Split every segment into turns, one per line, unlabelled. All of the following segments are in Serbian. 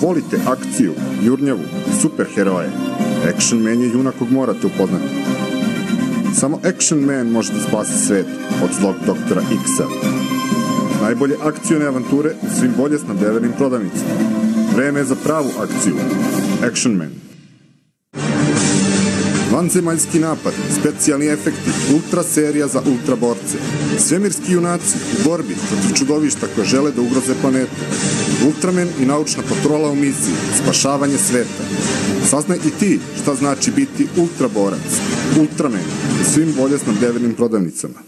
volite akciju, jurnjavu i superheroje, Action Man je junak kog morate upoznati. Samo Action Man može da spasi svet od zlog doktora X-a. Najbolje akcione avanture u svim bolje snabdevenim prodavnicama. Vreme je za pravu akciju. Action Man. Vanzemaljski napad, specijalni efekti, ultra serija za ultraborce. Svemirski junaci u borbi protiv čudovišta koje žele da ugroze planetu. Ultraman i naučna patrola u misiji, spašavanje sveta. Saznaj i ti šta znači biti ultraborac. Ultraman u svim bolje snabdevenim prodavnicama.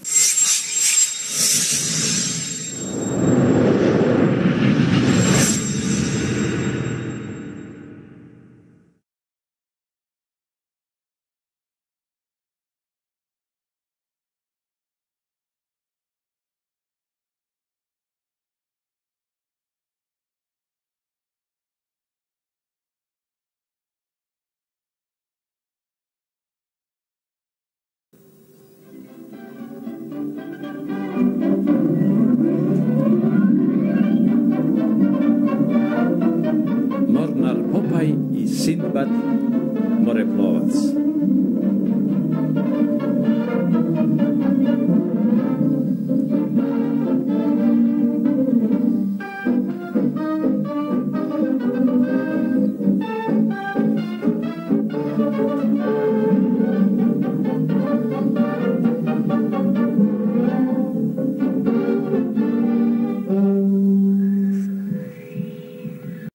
Mornar Popaj i Sindbad, moreplovac.